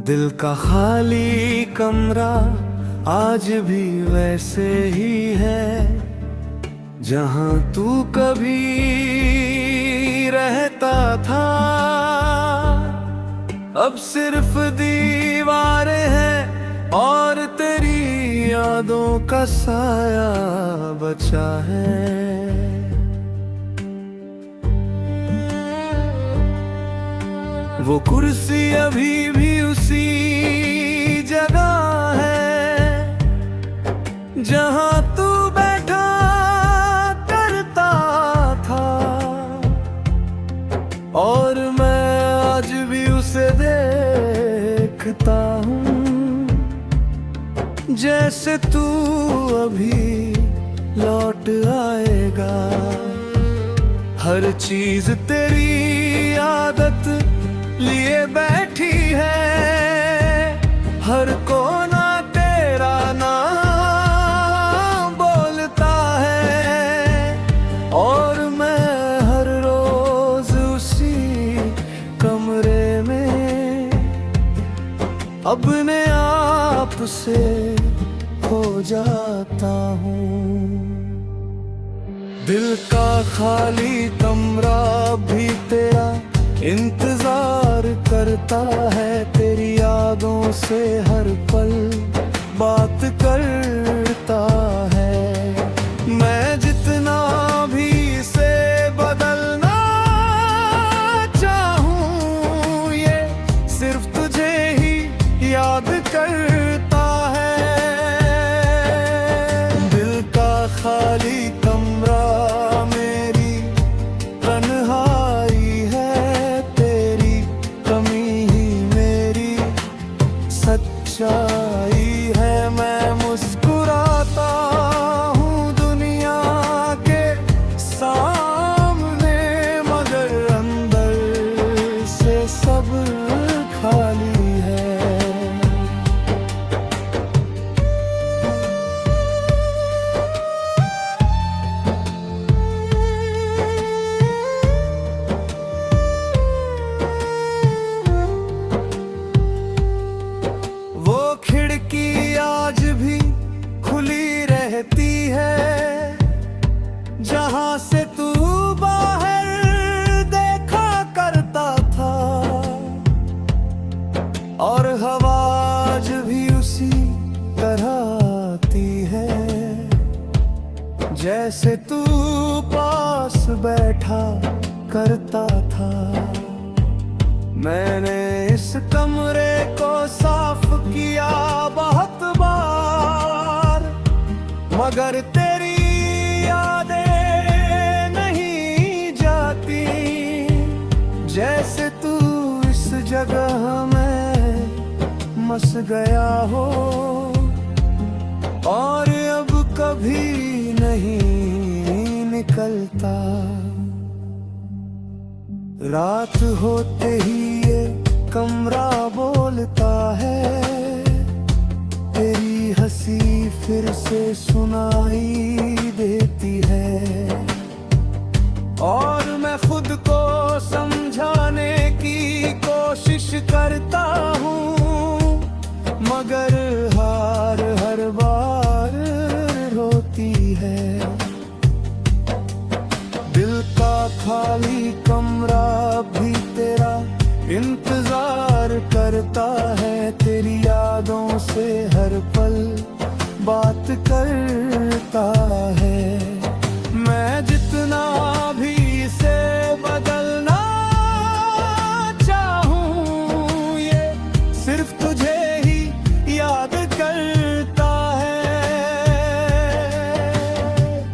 दिल का खाली कमरा आज भी वैसे ही है जहां तू कभी रहता था। अब सिर्फ दीवारें हैं और तेरी यादों का साया बचा है। वो कुर्सी अभी भी उसी जगह है जहां तू बैठा करता था, और मैं आज भी उसे देखता हूँ जैसे तू अभी लौट आएगा। हर चीज तेरी आदत लिए बैठी है, हर कोना तेरा नाम बोलता है, और मैं हर रोज उसी कमरे में अपने आप से खो जाता हूँ। दिल का खाली कमरा भी तेरा इंतजार करता है, तेरी यादों से हर पल बात करता है। मैं जितना भी इसे बदलना चाहूँ, ये सिर्फ तुझे ही याद करता है। दिल का खाली कमरा मेरी तन्हाई है, तेरी कमी ही मेरी सच्चाई है। मैं मुस्कुराता हूँ दुनिया के सामने, मगर अंदर से सब खाली है। वो खिड़की आज भी खुली रहती है जहां से तू बाहर देखा करता था, और हवा आज भी उसी तरह आती है जैसे तू पास बैठा करता था। मैंने इस कमरे को साफ किया बहुत बार, मगर तेरी यादें नहीं जाती। जैसे तू इस जगह में मस गया हो और अब कभी नहीं निकलता। रात होते ही ये कमरा बोलता है, तेरी हंसी फिर से सुनाई देती है, और मैं खुद को समझाने की कोशिश करता हूँ, मगर हार हर बार होती है। दिल का खाली कमरा भी तेरा इंतजार करता है, तेरी यादों से हर पल बात करता है। मैं जितना भी इसे बदलना चाहूँ, ये सिर्फ तुझे ही याद करता है।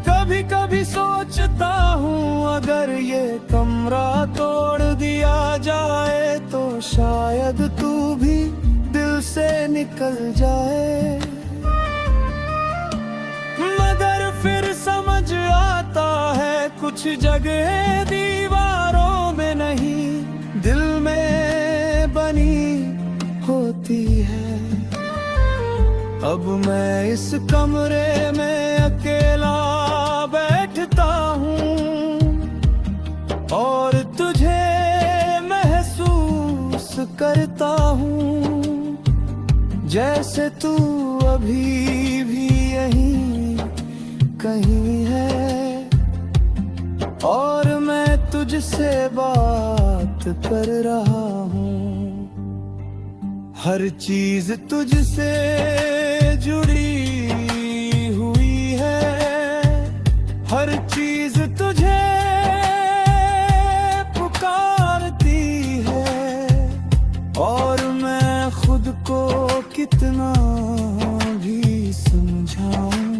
कभी कभी सोचता हूँ अगर ये कमरा तोड़ दिया जाए तो शायद तू भी दिल से निकल जाए, मगर फिर समझ आता है कुछ जगह दीवारों में नहीं दिल में बनी होती है। अब मैं इस कमरे में अकेला बैठता हूँ और तुझे महसूस करता हूँ। जैसे तू अभी भी यहीं कहीं है और मैं तुझसे बात कर रहा हूँ। हर चीज तुझसे जुड़ी हुई है, हर चीज तुझे पुकारती है और मैं खुद को कितना भी समझाऊं,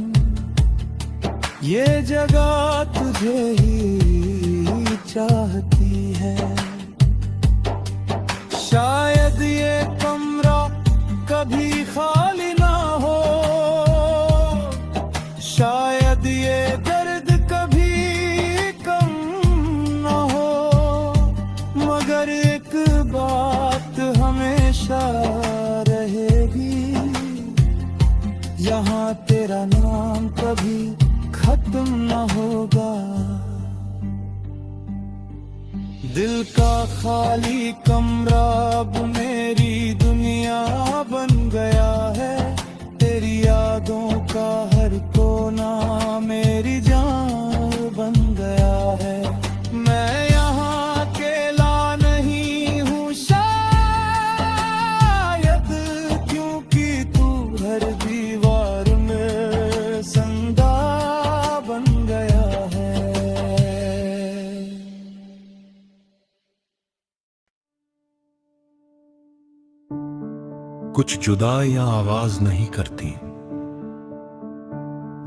ये जगह तुझे ही चाहती है। शायद ये कमरा कभी खाली ना हो, शायद ये दर्द कभी कम ना हो, मगर एक बात हमेशा रहेगी, यहाँ तेरा नाम कभी खत्म न होगा। दिल का खाली कमरा अब मेरी दुनिया बन गया है, तेरी यादों का हर कोना मेरी जान बन गया है। मैं यहाँ अकेला नहीं हूँ शायद, क्योंकि तू हर दीवार में संदा बन गया है। कुछ जुदाइयां आवाज नहीं करती,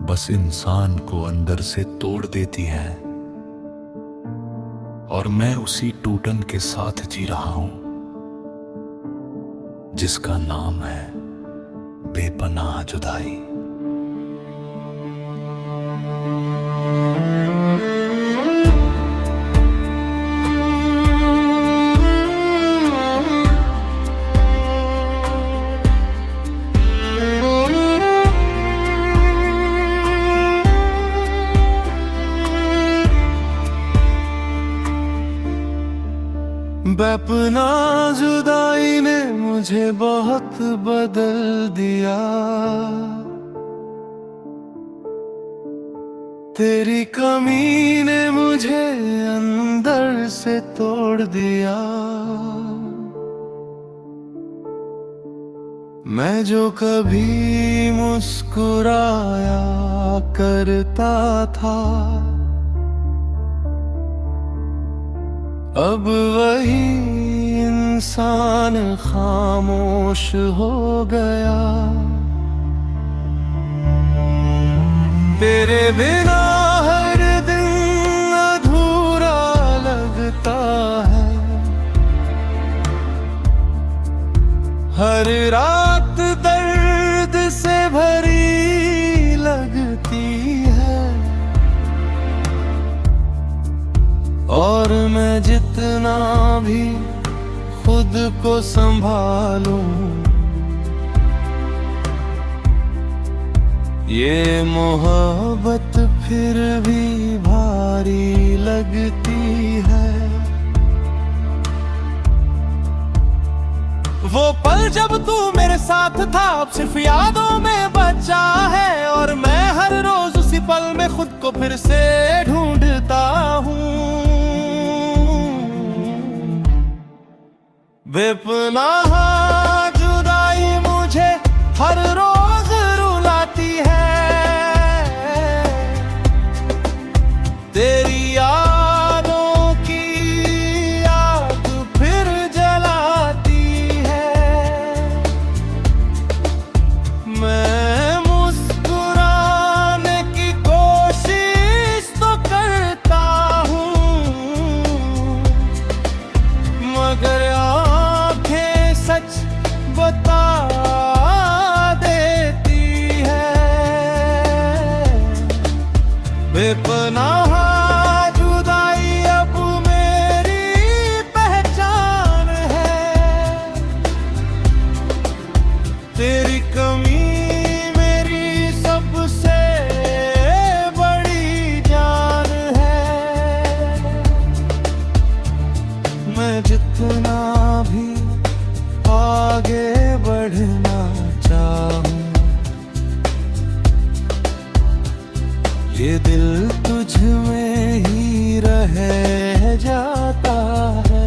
बस इंसान को अंदर से तोड़ देती हैं, और मैं उसी टूटन के साथ जी रहा हूं जिसका नाम है बेपनाह जुदाई। बेपनाह जुदाई ने मुझे बहुत बदल दिया, तेरी कमी ने मुझे अंदर से तोड़ दिया। मैं जो कभी मुस्कुराया करता था, अब वही इंसान खामोश हो गया। तेरे बिना हर दिन अधूरा लगता है, हर रात दर्द से भरी लगती है, और मैं जितना भी खुद को संभालूं, ये मोहब्बत फिर भी भारी लगती है। वो पल जब तू मेरे साथ था अब सिर्फ यादों में बचा है, और मैं हर रोज उसी पल में खुद को फिर से ढूंढता हूँ। बेपनाह जुदाई मुझे हर रोज रुलाती है, तेरी यादों की याद फिर जलाती है। मैं मुस्कुराने की कोशिश तो करता हूँ, मगर सच ये दिल तुझ में ही रह जाता है।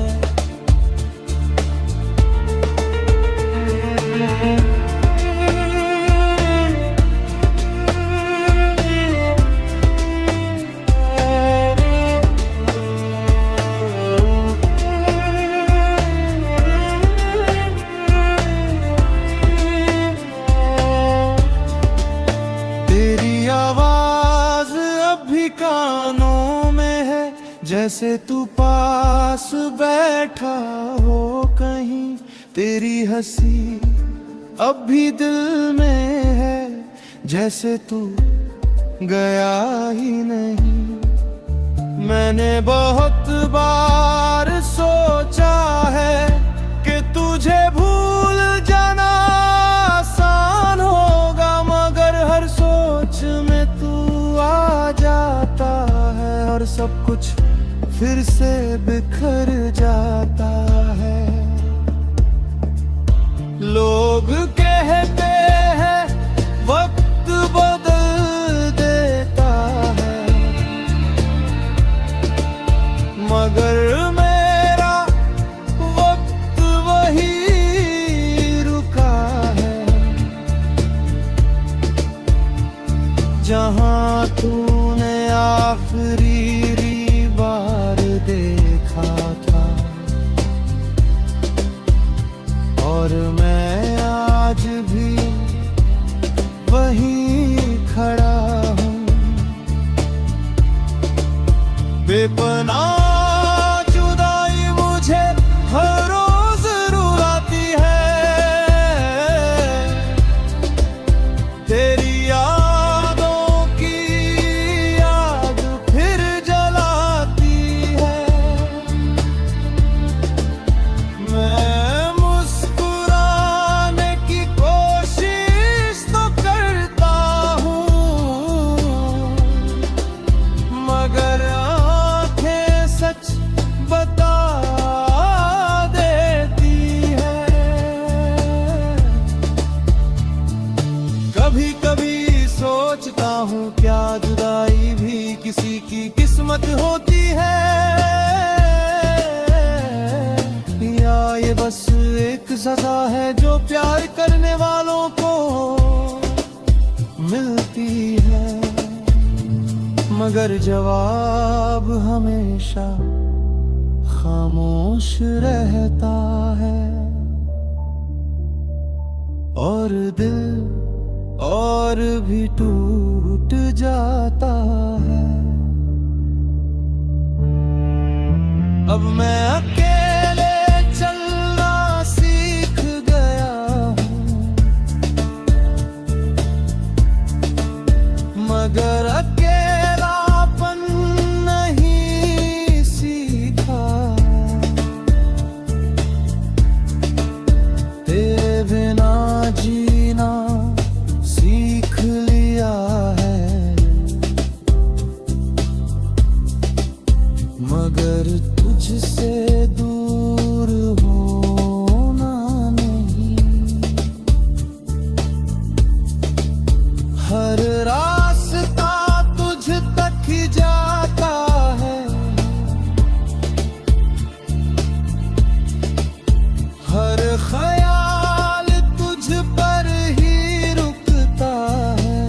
तेरी आवाज अब भी कानों में है, जैसे तू पास बैठा हो कहीं। तेरी हंसी अब भी दिल में है, जैसे तू गया ही नहीं। मैंने बहुत बार सोचा है कि तुझे भूल जाना आसान होगा, मगर हर सोच में तू आ जाता है और सब कुछ फिर से बिखर जाता है। लोग कहते हैं वक्त बदल देता है, मगर मेरा वक्त वही रुका है। जहां तूने आखिरी बार देखा था और मैं आज भी वहीं खड़ा हूँ। बेपनाह जुदाई मुझे हर रोज रुलाती है, तेरी यादों की याद फिर जलाती है। मैं मुस्कुराने की कोशिश तो करता हूँ, मगर आंखें सच बता देती है। कभी कभी सोचता हूँ क्या जुदाई भी किसी की किस्मत होती है, या ये बस एक सजा है जो प्यार करने वालों को मिलती है। मगर जवाब हमेशा खामोश रहता है और दिल और भी टूट जाता है। अब मैं अकेले चलना सीख गया हूँ, मगर अकेलापन नहीं सीखा। तेरे बिना जीना सीख लिया है, मगर तुझसे दूर होना नहीं। हर रास्ता तुझ तक ही जाता है, हर ख्याल तुझ पर ही रुकता है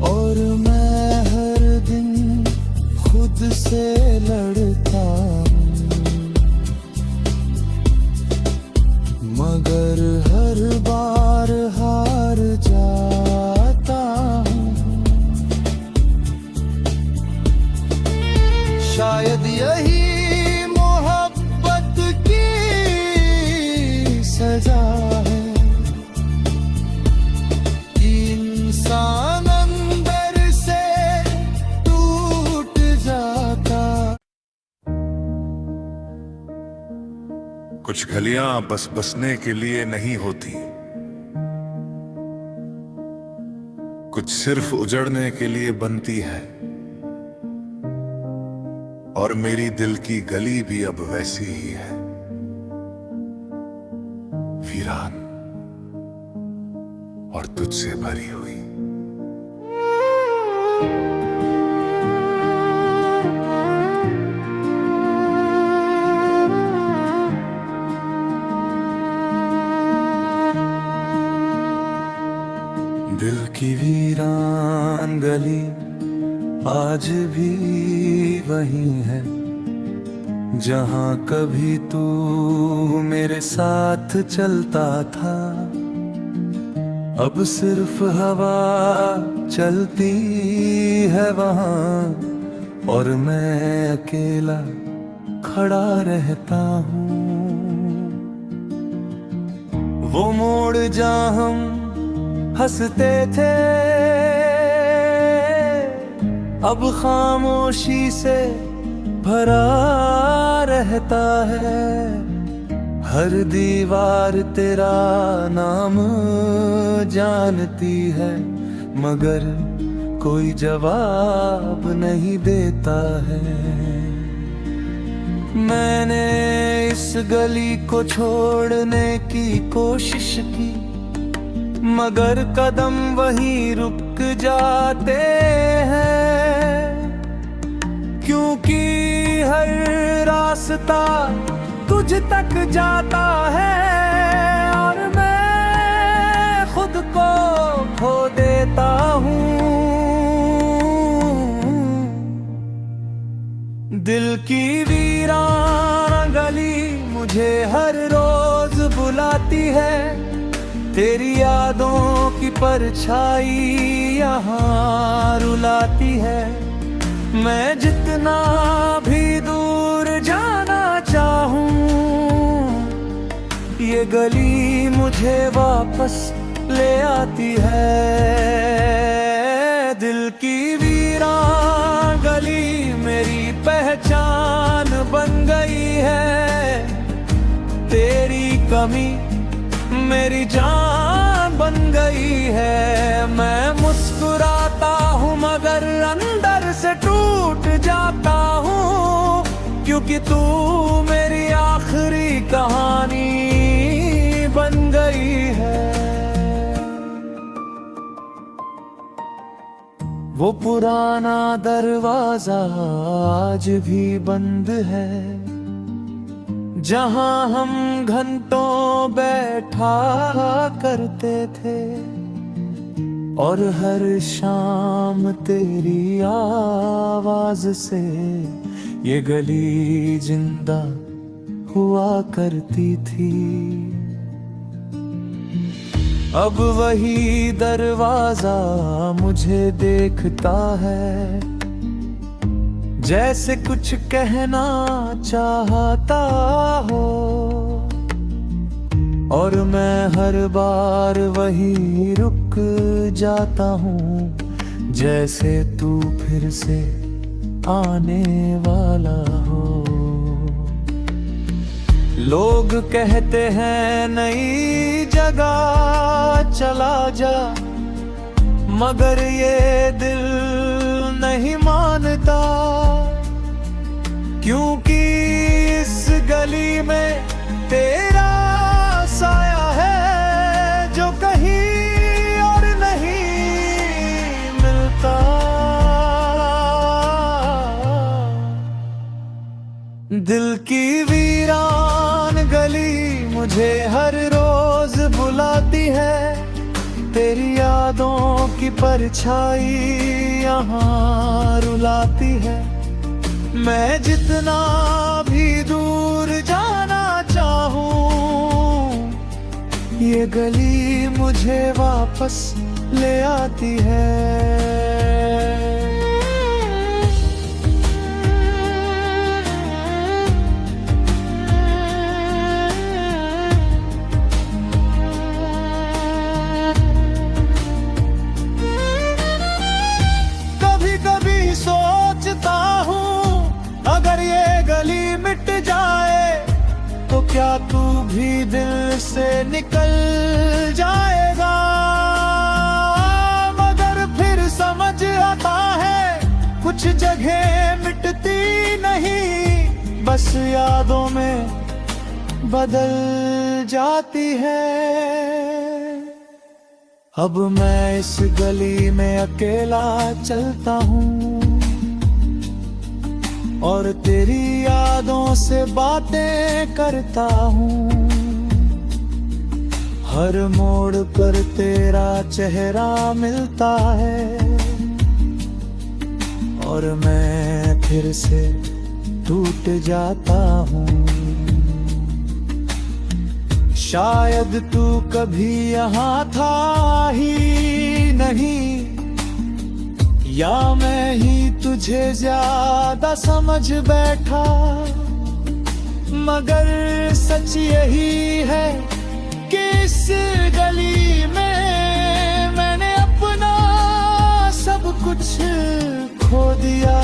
और मैं हर दिन खुद से लड़ता हूँ, मगर हर बार हार जाता हूँ। शायद यही मोहब्बत की सजा है, इंसान अंदर से टूट जाता। कुछ गलियां बस बसने के लिए नहीं होती, कुछ सिर्फ उजड़ने के लिए बनती है। और मेरी दिल की गली भी अब वैसी ही है, वीरान और तुझसे भरी हुई। दिल की वीरान गली आज भी वही है, जहाँ कभी तू मेरे साथ चलता था। अब सिर्फ हवा चलती है वहाँ, और मैं अकेला खड़ा रहता हूँ। वो मोड़ जहाँ हम हंसते थे, अब खामोशी से भरा रहता है। हर दीवार तेरा नाम जानती है, मगर कोई जवाब नहीं देता है। मैंने इस गली को छोड़ने की कोशिश की, मगर कदम वहीं रुक जाते हैं। क्योंकि हर रास्ता तुझ तक जाता है, और मैं खुद को खो देता हूँ। दिल की वीरान गली मुझे हर रोज बुलाती है, तेरी यादों की परछाई यहाँ रुलाती है। मैं जितना भी दूर जाना चाहूँ, ये गली मुझे वापस ले आती है। दिल की वीरान गली मेरी पहचान बन गई है, तेरी कमी मेरी जान बन गई है। मैं मुस्कुराता हूँ मगर अंदर से टूट जाता हूँ, क्योंकि तू मेरी आखिरी कहानी बन गई है। वो पुराना दरवाजा आज भी बंद है, जहाँ हम घंटों बैठा करते थे, और हर शाम तेरी आवाज से ये गली जिंदा हुआ करती थी। अब वही दरवाजा मुझे देखता है, जैसे कुछ कहना चाहता हो, और मैं हर बार वही रुक जाता हूँ, जैसे तू फिर से आने वाला हो। लोग कहते हैं नई जगह चला जा, मगर ये दिल नहीं मानता, क्योंकि इस गली में तेरा साया है जो कहीं और नहीं मिलता। दिल की वीरान गली मुझे हर रोज बुलाती है, तेरी यादों की परछाई यहाँ रुलाती है। मैं जितना भी दूर जाना चाहूँ, ये गली मुझे वापस ले आती है। कभी कभी सोचता हूँ, अगर ये गली मिट जाए तो क्या तू भी दिल से निकल जाएगा। मगर फिर समझ आता है कुछ जगह मिटती नहीं, बस यादों में बदल जाती है। अब मैं इस गली में अकेला चलता हूँ और तेरी यादों से बातें करता हूँ। हर मोड़ पर तेरा चेहरा मिलता है और मैं फिर से टूट जाता हूँ। शायद तू कभी यहाँ था ही नहीं, या मैं ही तुझे ज्यादा समझ बैठा। मगर सच यही है कि इस गली में मैंने अपना सब कुछ खो दिया।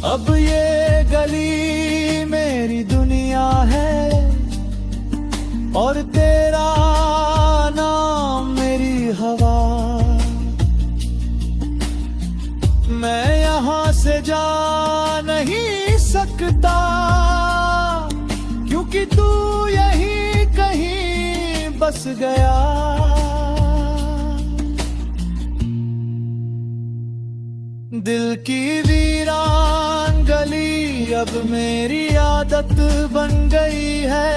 अब ये गली मेरी दुनिया है और तेरा नाम मेरी हवा। मैं यहाँ से जा नहीं सकता क्योंकि तू यहीं कहीं बस गया। दिल की वीरान गली अब मेरी आदत बन गई है।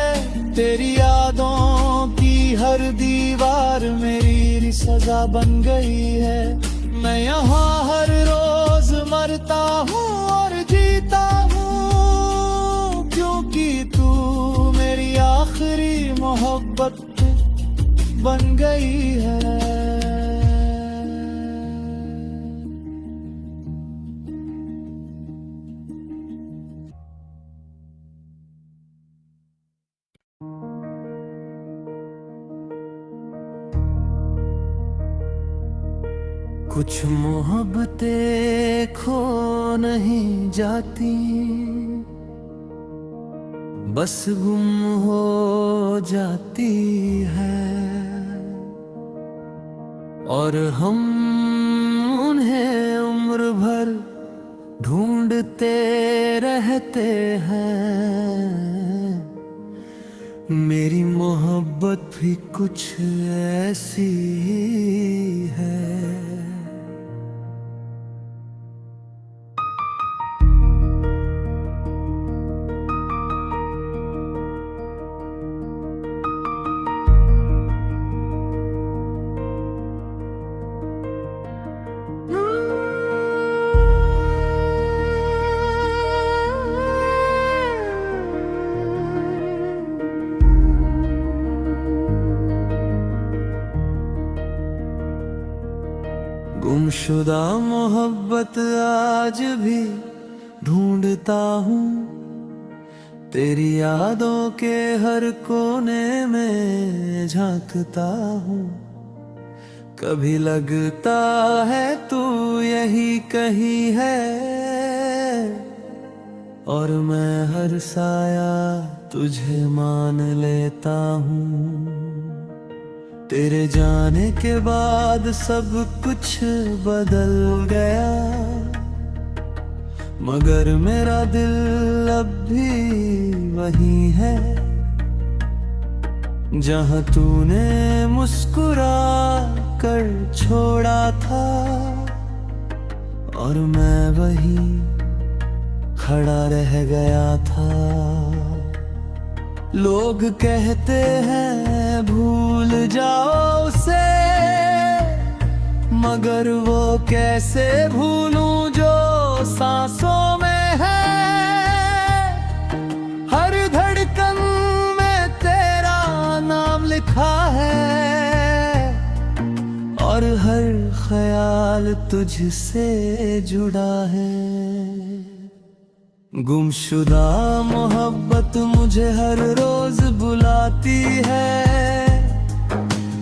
तेरी यादों की हर दीवार मेरी सजा बन गई है। मैं यहाँ हर रोज मरता हूँ और जीता हूँ क्योंकि तू मेरी आखिरी मोहब्बत बन गई है। कुछ मोहब्बतें खो नहीं जाती, बस गुम हो जाती है और हम उन्हें उम्र भर ढूंढते रहते हैं। मेरी मोहब्बत भी कुछ ऐसी है। गुमशुदा मोहब्बत आज भी ढूंढता हूँ। तेरी यादों के हर कोने में झांकता हूँ। कभी लगता है तू यही कहीं है और मैं हर साया तुझे मान लेता हूँ। तेरे जाने के बाद सब कुछ बदल गया, मगर मेरा दिल अब भी वही है जहाँ तूने मुस्कुरा कर छोड़ा था और मैं वही खड़ा रह गया था। लोग कहते हैं भूल जाओ उसे, मगर वो कैसे भूलूं जो सांसों में है। हर धड़कन में तेरा नाम लिखा है और हर ख्याल तुझसे जुड़ा है। गुमशुदा मोहब्बत मुझे हर रोज बुलाती है।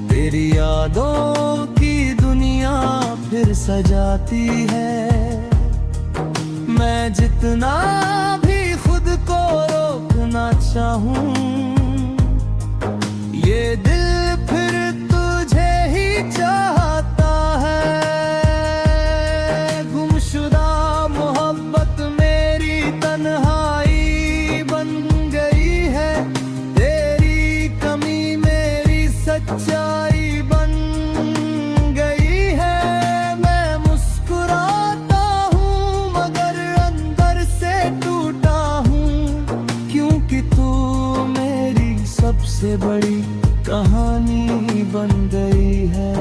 तेरी यादों की दुनिया फिर सजाती है। मैं जितना भी खुद को रोकना चाहूं, ये दिल फिर तुझे ही चाहता है। गुमशुदा मोहब्बत मेरी तन्हाई बन गई है। तेरी कमी मेरी सच सच्चाई बन गई है। मैं मुस्कुराता हूँ मगर अंदर से टूटा हूँ, क्योंकि तू मेरी सबसे बड़ी कहानी बन गई है।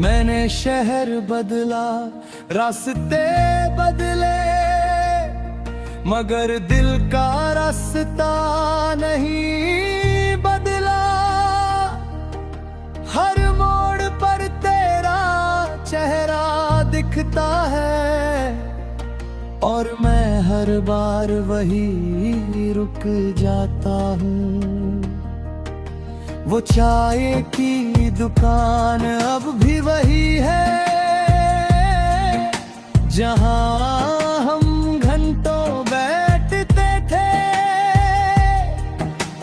मैंने शहर बदला, रास्ते बदले, मगर दिल का रास्ता नहीं बदला। हर मोड़ पर तेरा चेहरा दिखता है, और मैं हर बार वही रुक जाता हूँ। वो चाय की दुकान अब भी वही है, जहाँ हम घंटों बैठते थे।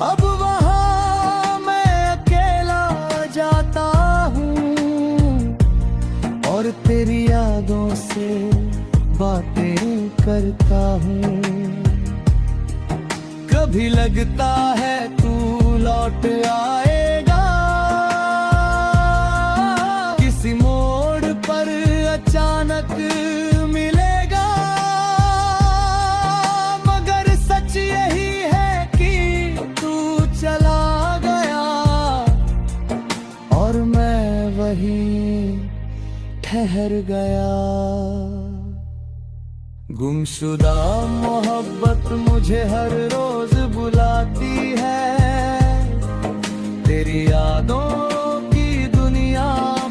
अब वहाँ मैं अकेला जाता हूँ, और तेरी यादों से बातें करता हूँ। कभी लगता है तू लौट आएगा, किसी मोड़ पर अचानक मिलेगा, मगर सच यही है कि तू चला गया, और मैं वहीं ठहर गया। गुमशुदा मोहब्बत मुझे हर रोज बुलाती है, तेरी यादों की दुनिया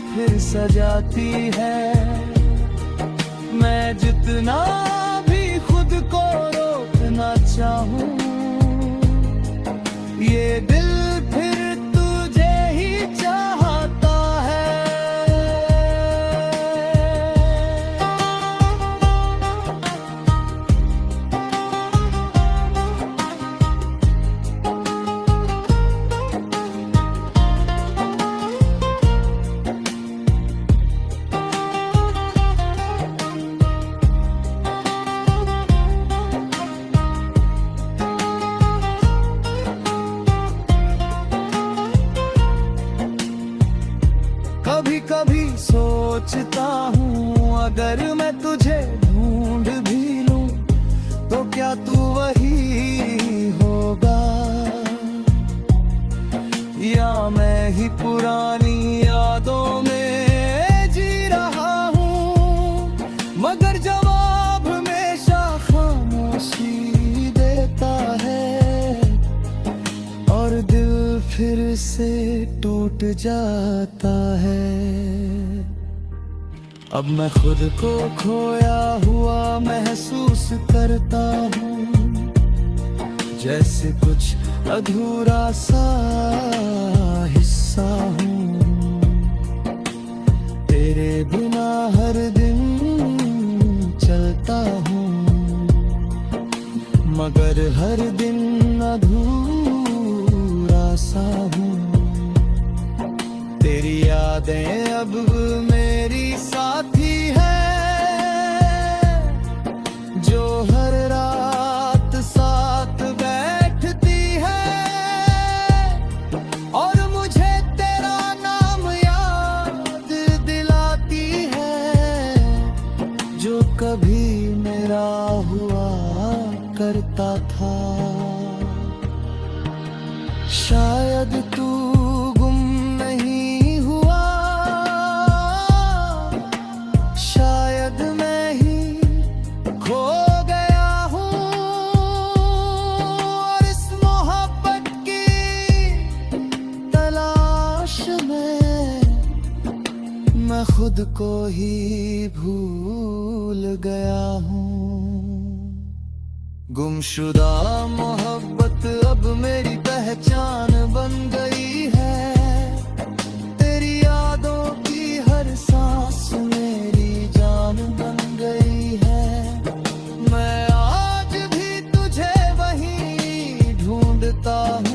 फिर सजाती है। मैं जितना भी खुद को रोकना चाहूं, ये दिल फिर तुझे ही चाहता है। कभी कभी सोचता हूँ, अगर मैं तुझे ढूंढ भी लूं, तो क्या तू वही होगा, या मैं ही पुरानी यादों में जी रहा हूँ। मगर जवाब हमेशा खामोशी देता है, और दिल फिर से टूट जाता है। अब मैं खुद को खोया हुआ महसूस करता हूँ, जैसे कुछ अधूरा सा हिस्सा हूँ। तेरे बिना हर दिन चलता हूँ, मगर हर दिन अधूरा सा हूँ। तेरी यादें अब मेरी साथी है, जो हर रात साथ बैठती है, और मुझे तेरा नाम याद दिलाती है, जो कभी मेरा हुआ करता था। शायद तू गुम नहीं हुआ, शायद मैं ही खो गया हूँ, और इस मोहब्बत की तलाश में मैं खुद को ही भूल गया हूँ। गुमशुदा मोहब्बत अब मेरी पहचान बन गई है, तेरी यादों की हर सांस मेरी जान बन गई है। मैं आज भी तुझे वहीं ढूंढता हूँ,